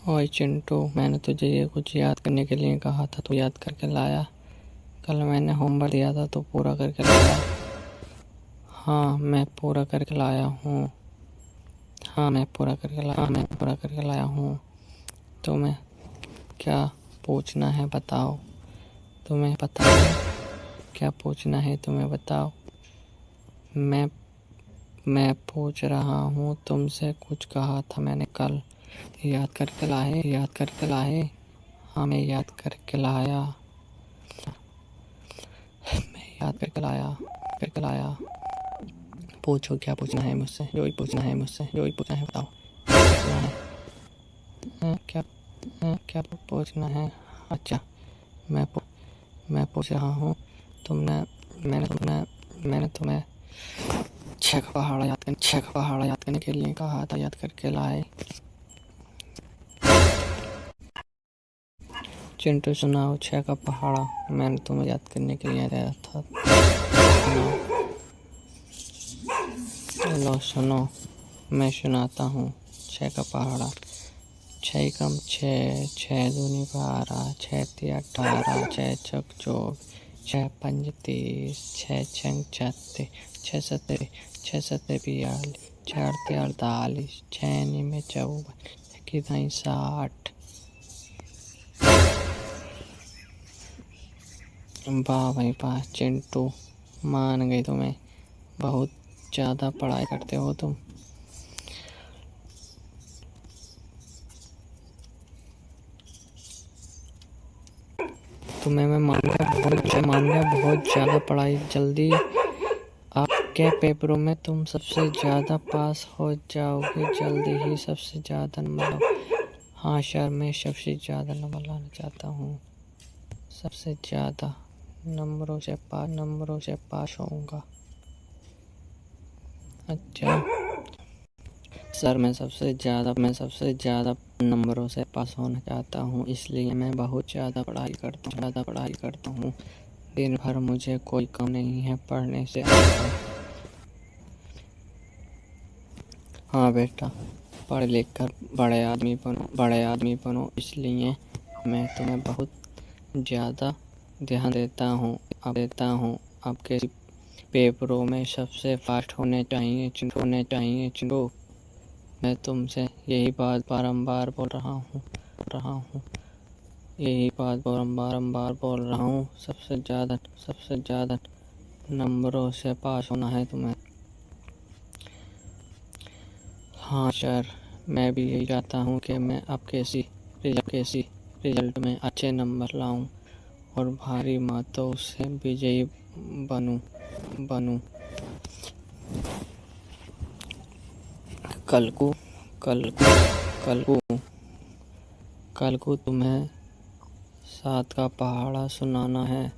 ओए चिंटू, मैंने तुझे ये कुछ याद करने के लिए कहा था, तू याद करके लाया? कल मैंने होमवर्क दिया था तो पूरा करके लाया? हाँ, मैं पूरा करके लाया हूँ। मैं पूरा करके लाया हूँ। तुम्हें क्या पूछना है बताओ? तुम्हें पता है क्या पूछना है? तुम्हें बताओ। मैं पूछ रहा हूँ तुमसे, कुछ कहा था मैंने कल। याद करके लाए? हाँ, मैं याद करके लाया। करके लाया। पूछो क्या पूछना है मुझसे? जो ही पूछना है बताओ। पूछना है? क्या पूछना है? अच्छा, मैं पूछ रहा हूँ, मैंने तुम्हें 6 पहाड़ याद करने के लिए कहा था, याद करके लाए? चिंटू सुनाओ 6 का पहाड़ा। मैंने तुम्हें याद करने के लिए आया था। लो सुनो, मैं सुनाता हूँ 6 का पहाड़ा। 6 कम 6, 6 दूनी 12, 6 तिया 18, 6 चौक 24, 6 पंज 30, 6 छंग 36, 6 सत्ते 42, 6 अड़ते 48, 6 निमे 54, 6 की दाई 60। वाह भाई वाह चिंटू, मान गई तुम्हें। बहुत ज़्यादा पढ़ाई करते हो तुम। तुम्हें मैं मान गया बहुत ज़्यादा पढ़ाई। जल्दी आपके पेपरों में तुम सबसे ज़्यादा पास हो जाओगे। जल्दी ही सबसे ज़्यादा नंबर। हाँ सर, मैं सबसे ज़्यादा नंबर लाना चाहता हूँ। सबसे ज़्यादा नंबरों से पास होऊंगा। अच्छा सर, मैं सबसे ज़्यादा नंबरों से पास होना चाहता हूँ, इसलिए मैं बहुत ज़्यादा पढ़ाई करता हूँ। दिन भर मुझे कोई काम नहीं है पढ़ने से आता। हाँ बेटा, पढ़ लिख कर बड़े आदमी बनो, इसलिए मैं तुम्हें बहुत ज़्यादा ध्यान देता हूँ। आपके पेपरों में सबसे फास्ट होने चाहिए चिंटू। मैं तुमसे यही बात बारंबार बोल रहा हूँ। सबसे ज़्यादा नंबरों से पास होना है तुम्हें। हाँ सर, मैं भी यही चाहता हूँ कि मैं आपके इसी रिजल्ट में अच्छे नंबर लाऊं और भारी मतों से विजयी बनूं। कल को तुम्हें 7 का पहाड़ा सुनाना है।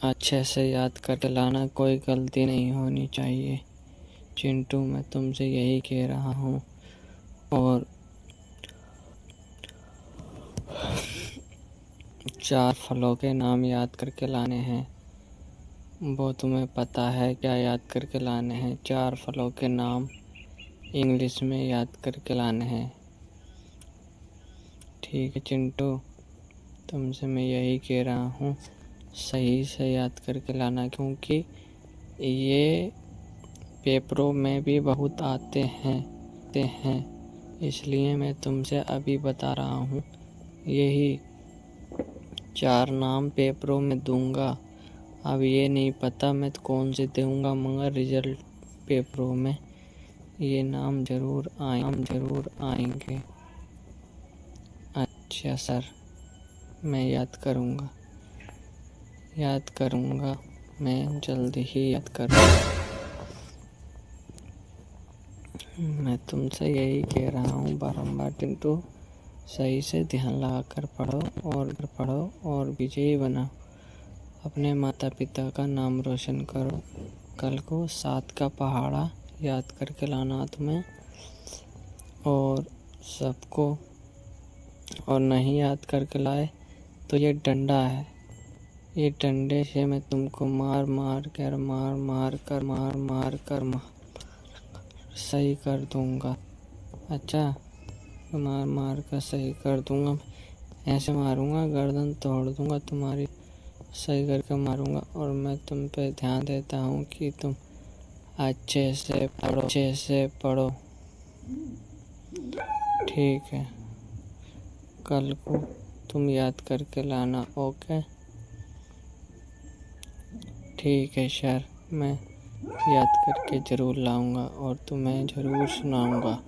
अच्छे से याद करके लाना, कोई गलती नहीं होनी चाहिए। चिंटू, मैं तुमसे यही कह रहा हूँ। और 4 फलों के नाम याद करके लाने हैं। वो तुम्हें पता है क्या याद करके लाने हैं? 4 फलों के नाम इंग्लिश में याद करके लाने हैं। ठीक है चिंटू, तुमसे मैं यही कह रहा हूँ, सही से याद करके लाना, क्योंकि ये पेपरों में भी बहुत आते हैं। इसलिए मैं तुमसे अभी बता रहा हूँ। यही 4 नाम पेपरों में दूंगा। अब ये नहीं पता मैं कौन से दूंगा, मगर रिजल्ट पेपरों में ये नाम जरूर आएंगे। अच्छा सर, मैं याद करूँगा। मैं जल्दी ही याद करूँगा। मैं तुमसे यही कह रहा हूँ बारंबार चिंटू, सही से ध्यान लगा कर पढ़ो और विजयी बनाओ। अपने माता पिता का नाम रोशन करो। कल को 7 का पहाड़ा याद करके लाना तुम्हें। और सबको, और नहीं याद करके लाए तो ये डंडा है, ये डंडे से मैं तुमको मार कर सही कर दूंगा। अच्छा, मार मार कर सही कर दूंगा। ऐसे मारूंगा गर्दन तोड़ दूंगा तुम्हारी, सही करके मारूंगा। और मैं तुम पे ध्यान देता हूँ कि तुम अच्छे से पढ़ो। ठीक है, कल को तुम याद करके लाना। ओके, ठीक है सर, मैं याद करके ज़रूर लाऊंगा और तुम्हें ज़रूर सुनाऊंगा।